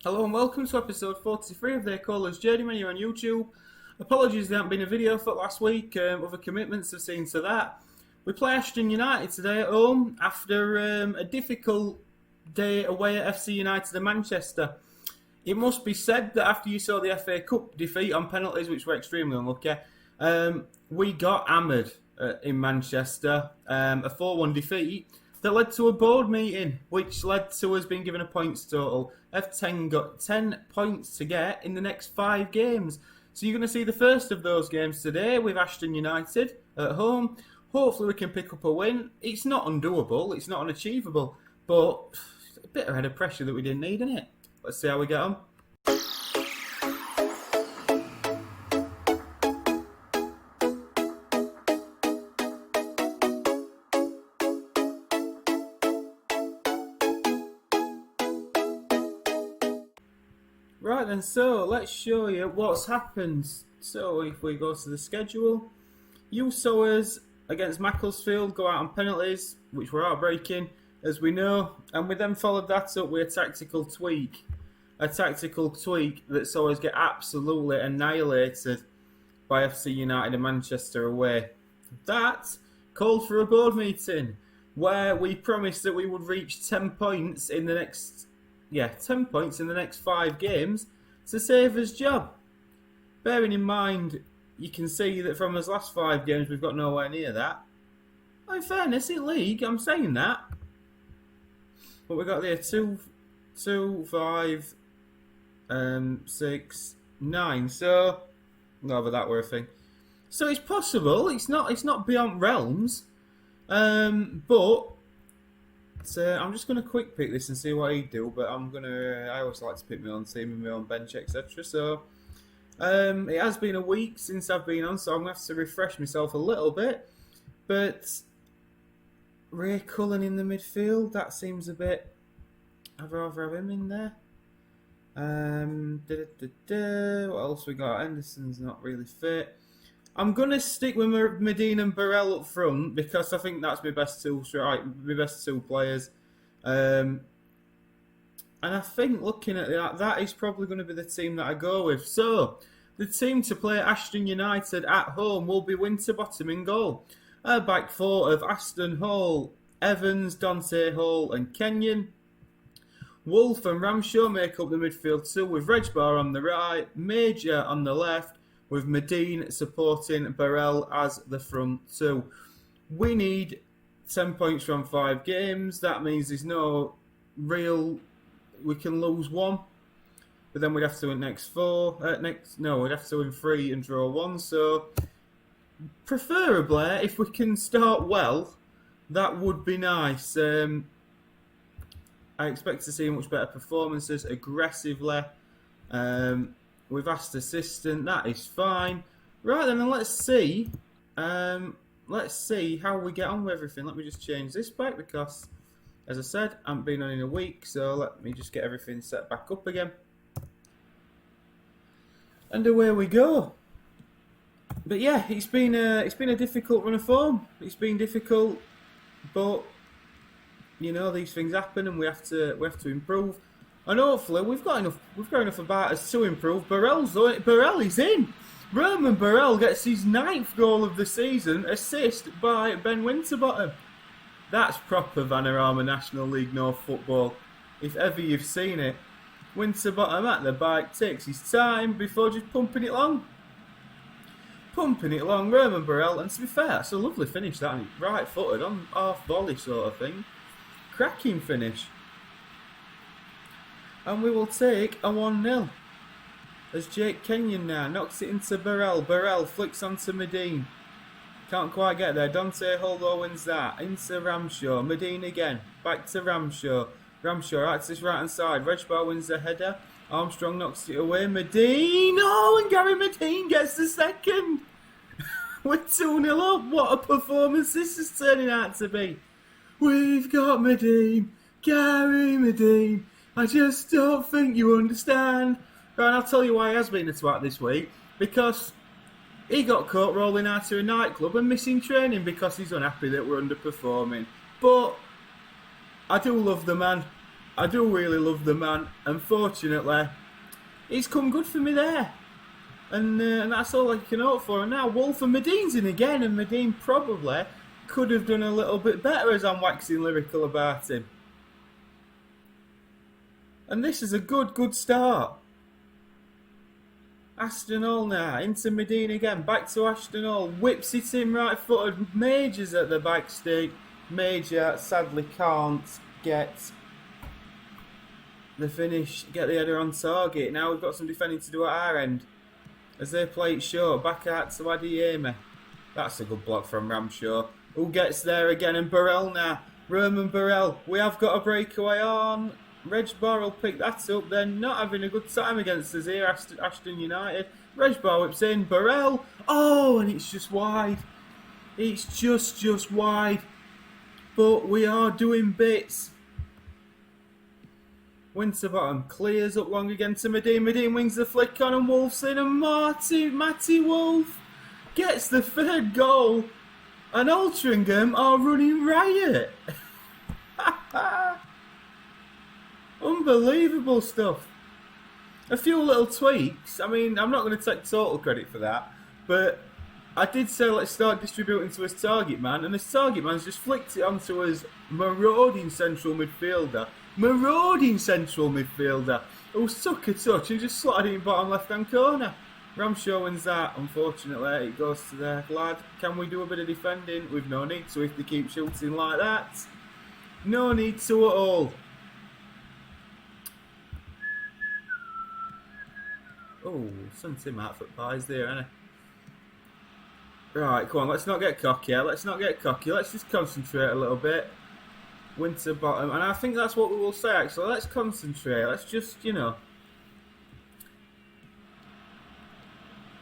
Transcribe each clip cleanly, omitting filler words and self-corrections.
Hello and welcome to episode 43 of their call us Journeymen here on YouTube. Apologies there hasn't been a video for last week, other commitments have seen to that. We play Ashton United today at home after a difficult day away at FC United in Manchester. It must be said that after you saw the FA Cup defeat on penalties, which were extremely unlucky, we got hammered in Manchester, a 4-1 defeat. That led to a board meeting, which led to us being given a points total. F10 got 10 points to get in the next 5 games. So you're going to see the first of those games today with Ashton United at home. Hopefully we can pick up a win. It's not undoable, it's not unachievable, but a bit ahead of pressure that we didn't need, isn't it? Let's see how we get on. Right then, so let's show you what's happened. So if we go to the schedule, you saw us against Macclesfield go out on penalties, which were heartbreaking, as we know, and we then followed that up with a tactical tweak. A tactical tweak that saw us get absolutely annihilated by FC United in Manchester away. That called for a board meeting where we promised that we would reach 10 points in the next 10 points in the next 5 games to save us job. Bearing in mind, you can see that from his last 5 games, we've got nowhere near that. In fairness, in league, I'm saying that. But we got there 2, 5, 6, 9. So, whatever that were a thing. So it's possible. It's not beyond realms. But I'm just going to quick pick this and see what he'd do, but I always like to pick my own team and my own bench, etc. So, it has been a week since I've been on, so I'm going to have to refresh myself a little bit. But Ray Cullen in the midfield, that seems a bit... I'd rather have him in there. What else we got? Henderson's not really fit. I'm going to stick with Medine and Burrell up front because I think that's my best two players. And I think looking at that is probably going to be the team that I go with. So, the team to play Ashton United at home will be Winterbottom in goal. A back four of Aston Hall, Evans, Dante Hall and Kenyon. Wolf and Ramshaw make up the midfield two with Regbar on the right, Major on the left, with Medine supporting Burrell as the front two. We need 10 points from 5 games. That means there's no real... We can lose 1. But then we'd have to win next 4. We'd have to win 3 and draw 1. So, preferably, if we can start well, that would be nice. I expect to see much better performances, aggressively. We've asked assistant, that is fine. Right then, let's see. Let's see how we get on with everything. Let me just change this back because, as I said, I haven't been on in a week. So let me just get everything set back up again. And away we go. But yeah, it's been a difficult run of form. It's been difficult, but you know these things happen, and we have to improve. And hopefully we've got enough about us to improve. Burrell is in. Roman Burrell gets his 9th goal of the season, assist by Ben Winterbottom. That's proper Vanarama National League North football, if ever you've seen it. Winterbottom at the bike takes his time before just pumping it along. Roman Burrell, and to be fair, it's a lovely finish that, right-footed on half volley sort of thing. Cracking finish. And we will take a 1-0. As Jake Kenyon now knocks it into Burrell. Burrell flicks onto Medine. Can't quite get there. Dante Holdo wins that. Into Ramshaw. Medine again. Back to Ramshaw. Ramshaw out to this right hand side. Regbar wins the header. Armstrong knocks it away. Medine. Oh, and Gary Medine gets the second. We're 2-0 up. What a performance this is turning out to be. We've got Medine. Gary Medine. I just don't think you understand. Right, and I'll tell you why he has been a twat this week. Because he got caught rolling out to a nightclub and missing training because he's unhappy that we're underperforming. But I do love the man. I do really love the man. Unfortunately, it's come good for me there. And that's all I can hope for. And now Wolf and Medine's in again, and Medine probably could have done a little bit better as I'm waxing lyrical about him. And this is a good start. Ashton Hall now, into Medine again, back to Ashton Hall, whips it in right footed, Major's at the back stick. Major sadly can't get the finish, get the header on target. Now we've got some defending to do at our end. As they play it short, back out to Adeyemi. That's a good block from Ramshaw. Who gets there again? And Burrell now. Roman Burrell. We have got a breakaway on. Reg Bar will pick that up. They're not having a good time against us here, Ashton United. Reg Bar whips in. Burrell. Oh, and it's just wide. It's just wide. But we are doing bits. Winterbottom clears up long again to Medine. Medine wings the flick on and Wolf's in. And Matty Wolf gets the third goal. And Altrincham are running riot. Unbelievable stuff. A few little tweaks. I mean, I'm not going to take total credit for that. But I did say let's start distributing to his target man. And his target man's just flicked it onto his marauding central midfielder. Who took a touch and just slotted it in bottom left-hand corner. Ramshaw wins that. Unfortunately, it goes to their lad. Can we do a bit of defending? We've no need to if they keep shooting like that. No need to at all. Oh, some Tim Hartford pies there, isn't it? Right, come on, let's not get cocky. Let's just concentrate a little bit. Winterbottom, and I think that's what we will say actually. Let's concentrate. Let's just,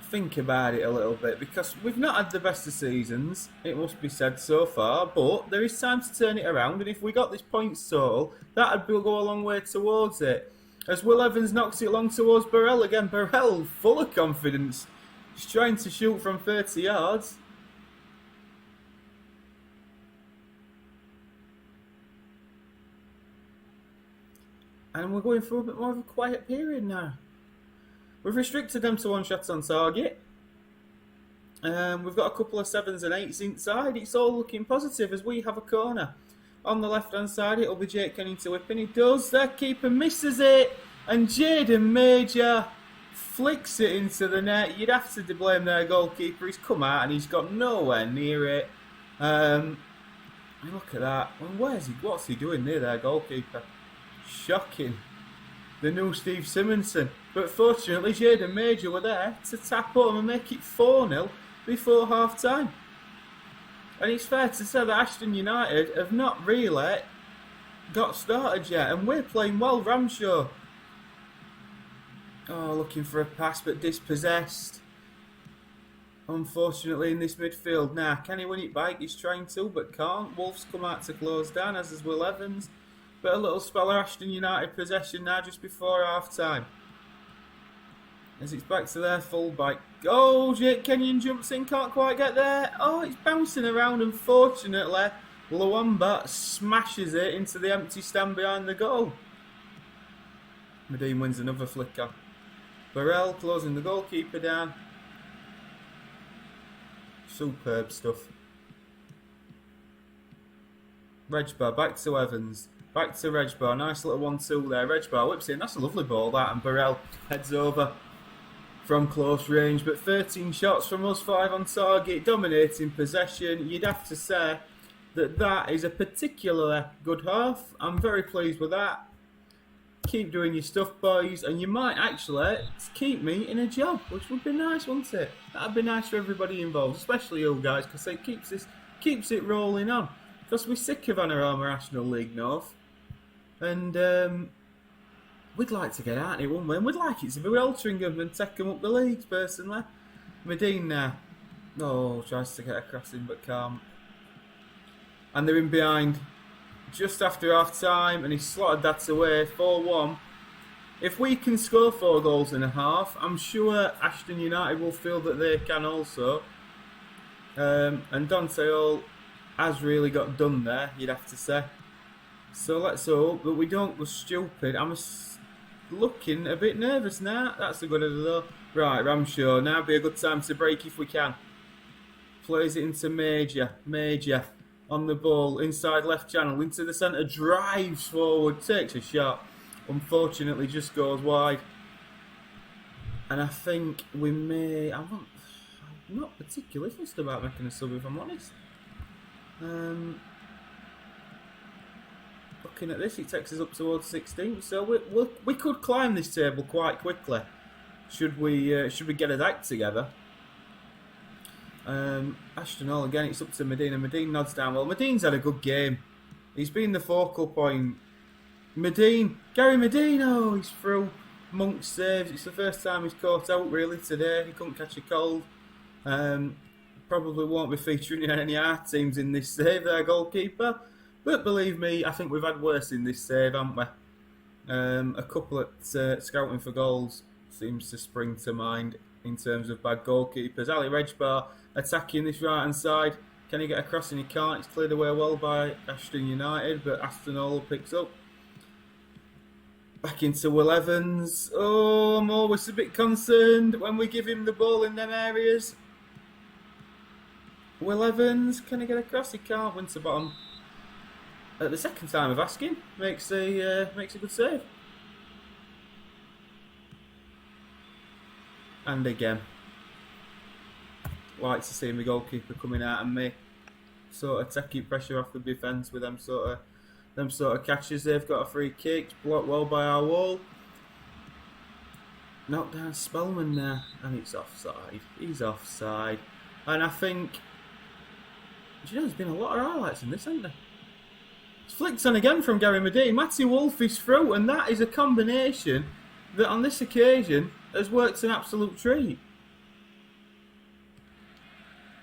think about it a little bit, because we've not had the best of seasons, it must be said so far, but there is time to turn it around, and if we got this points total, that would go a long way towards it. As Will Evans knocks it long towards Burrell again. Burrell, full of confidence. He's trying to shoot from 30 yards. And we're going for a bit more of a quiet period now. We've restricted them to one shot on target. We've got a couple of 7s and 8s inside. It's all looking positive as we have a corner. On the left-hand side, it'll be Jake Kenning to whip in. He does. Their keeper misses it. And Jaden Major flicks it into the net. You'd have to blame their goalkeeper. He's come out and he's got nowhere near it. Look at that. What's he doing near their goalkeeper? Shocking. The new Steve Simonson. But fortunately, Jaden Major were there to tap home and make it 4-0 before half-time. And it's fair to say that Ashton United have not really got started yet. And we're playing well. Ramshaw. Oh, looking for a pass but dispossessed. Unfortunately in this midfield. Now, can he win it back? He's trying to but can't. Wolves come out to close down, as is Will Evans. But a little spell of Ashton United possession now just before half-time. As it's back to their full-back. Oh, Jake Kenyon jumps in, can't quite get there. Oh, it's bouncing around. Unfortunately, Luamba smashes it into the empty stand behind the goal. Medine wins another flicker. Burrell closing the goalkeeper down. Superb stuff. Regbar back to Evans. Back to Regbar. Nice little 1-2 there. Regbar whips in. That's a lovely ball, that. And Burrell heads over from close range. But 13 shots from us, 5 on target. Dominating possession. You'd have to say that is a particularly good half. I'm very pleased with that. Keep doing your stuff, boys. And you might actually keep me in a job, which would be nice, wouldn't it? That'd be nice for everybody involved, especially you guys, because it keeps it rolling on. Because we're sick of Panorama National League North. And we'd like to get out of it, wouldn't we? And we'd like it to be Altrincham and take them up the leagues, personally. Medine now. Oh, tries to get a crossing but can't. And they're in behind just after half-time, and he slotted that away, 4-1. If we can score 4 goals in a half, I'm sure Ashton United will feel that they can also. And Dante Hall has really got done there, you'd have to say. So let's hope that we don't go stupid. I'm looking a bit nervous now. That's a good idea though. Right, Ramshaw. Now be a good time to break if we can. Plays it into Major on the ball, inside left channel, into the centre, drives forward, takes a shot. Unfortunately, just goes wide. And I think we may... I'm not particularly fussed about making a sub, if I'm honest. Looking at this, it takes us up towards 16th, so we could climb this table quite quickly. Should we get a act together? Ashton Hall again, it's up to Medina. Medina nods down. Well, Medina's had a good game. He's been the focal point. Gary Medina, he's through. Monk saves. It's the first time he's caught out really today. He couldn't catch a cold. Probably won't be featuring in any of our teams in this save, their goalkeeper. But believe me, I think we've had worse in this save, haven't we? A couple at scouting for goals seems to spring to mind in terms of bad goalkeepers. Ali Regbar attacking this right hand side. Can he get across? And he can't. It's cleared away well by Ashton United, but Aston Hall picks up. Back into Will Evans. Oh, I'm always a bit concerned when we give him the ball in them areas. Will Evans, can he get across? He can't. Winterbottom, at the second time of asking, makes a good save. And again, like to see my goalkeeper coming out and me sort of taking pressure off the defence with them sort of catches. They've got a free kick, blocked well by our wall. Knocked down Spellman there, and it's offside. He's offside, and I think, do you know, there's been a lot of highlights in this, hasn't there? It's flicked on again from Gary Medina. Matty Wolf is through, and that is a combination that on this occasion has worked an absolute treat.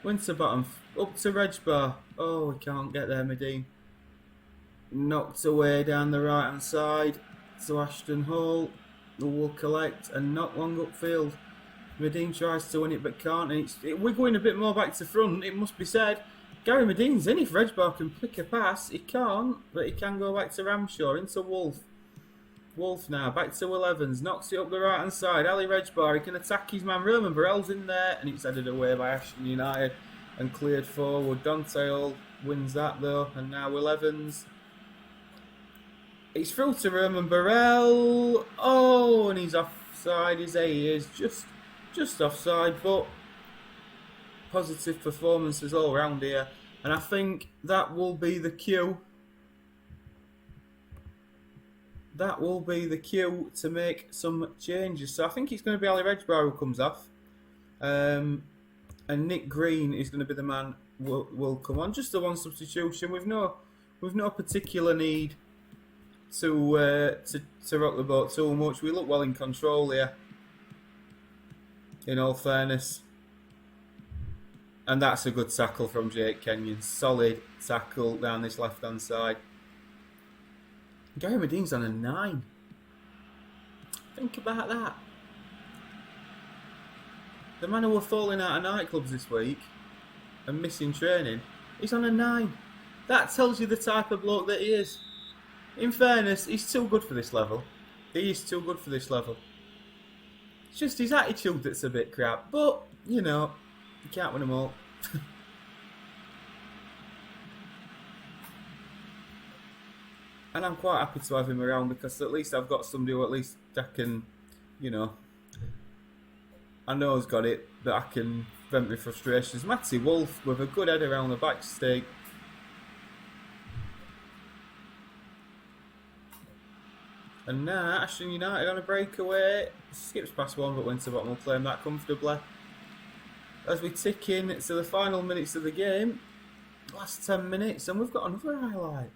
Winterbottom up to Regbar. Oh, we can't get there, Medina. Knocked away down the right hand side to Ashton Hall, who will collect and not long upfield. Medina tries to win it but can't, and we're going a bit more back to front, it must be said. Gary Medina's in. If Regbar can pick a pass, he can't, but he can go back to Ramshaw, into Wolf. Wolf now, back to Will Evans, knocks it up the right hand side. Ali Regbar, he can attack his man. Roman Burrell's in there, and it's headed away by Ashton United and cleared forward. Dante Hall wins that though, and now Will Evans. It's through to Roman Burrell. Oh, and he's offside. He is just offside, but positive performances all round here, and I think that will be the cue. That will be the cue to make some changes. So I think it's going to be Ali Regbar who comes off, and Nick Green is going to be the man who will come on. Just the one substitution with no particular need to rock the boat too much. We look well in control here, in all fairness. And that's a good tackle from Jake Kenyon. Solid tackle down this left-hand side. Gary Medina's on a 9. Think about that. The man who were falling out of nightclubs this week and missing training, he's on a 9. That tells you the type of bloke that he is. In fairness, he's too good for this level. He is too good for this level. It's just his attitude that's a bit crap. But, you know, you can't win them all. And I'm quite happy to have him around, because at least I've got somebody who at least I can, you know, I know he's got it, but I can vent my frustrations. Matty Wolf with a good head around the back stake. And now Ashton United on a breakaway. Skips past one, but Winterbottom will claim that comfortably. As we tick in to the final minutes of the game, last 10 minutes, and we've got another highlight.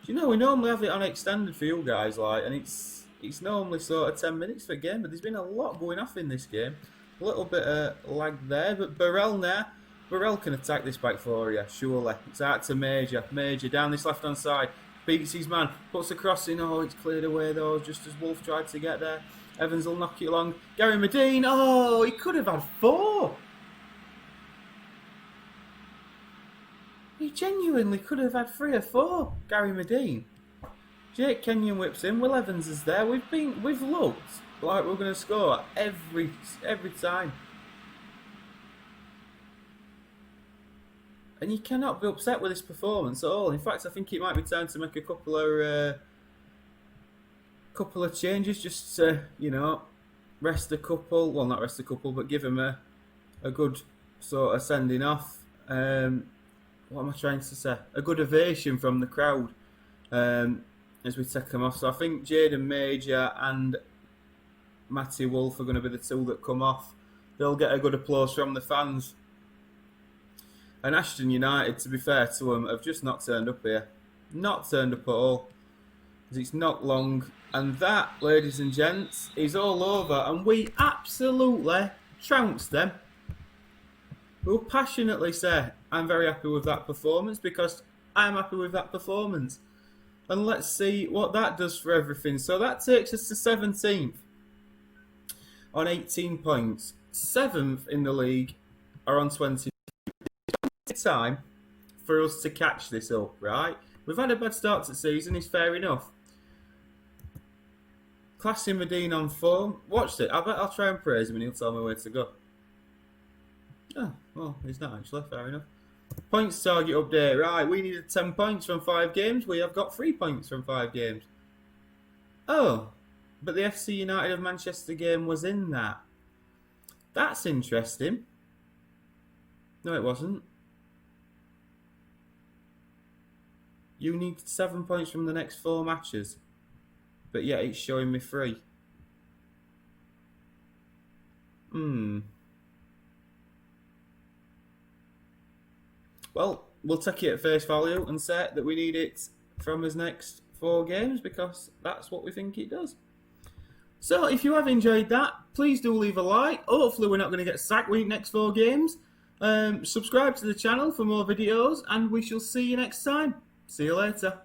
Do you know, we normally have it on extended for you guys, like, and it's normally sort of 10 minutes for a game, but there's been a lot going off in this game. A little bit of lag there, but Burrell now. Burrell can attack this back for you, surely. It's out to Major. Major down this left-hand side. Beats his man. Puts a cross in. Oh, it's cleared away though, just as Wolf tried to get there. Evans will knock it along. Gary Medina. Oh, he could have had 4. He genuinely could have had 3 or 4. Gary Medine. Jake Kenyon whips in. Will Evans is there. We've looked like we're going to score every time. And you cannot be upset with this performance at all. In fact, I think it might be time to make a couple of changes, just to, rest a couple. Well, not rest a couple, but give them a good sort of sending off. What am I trying to say? A good ovation from the crowd as we take them off. So I think Jaden Major and Matty Wolf are going to be the 2 that come off. They'll get a good applause from the fans. And Ashton United, to be fair to them, have just not turned up here. Not turned up at all. Because it's not long. And that, ladies and gents, is all over. And we absolutely trounced them. We'll passionately say, I'm very happy with that performance, because I'm happy with that performance. And let's see what that does for everything. So that takes us to 17th on 18 points. 7th in the league are on 20. Time for us to catch this up, right? We've had a bad start to the season, it's fair enough. Classy Medine on form. Watched it. I bet I'll try and praise him and he'll tell me where to go. Oh, well, he's not actually. Fair enough. Points target update. Right, we needed 10 points from 5 games. We have got 3 points from 5 games. Oh, but the FC United of Manchester game was in that. That's interesting. No, it wasn't. You need 7 points from the next 4 matches. But yet it's showing me 3. Well, we'll take it at face value and say that we need it from his next 4 games, because that's what we think it does. So if you have enjoyed that, please do leave a like. Hopefully we're not going to get sacked with next 4 games. Subscribe to the channel for more videos, and we shall see you next time. See you later.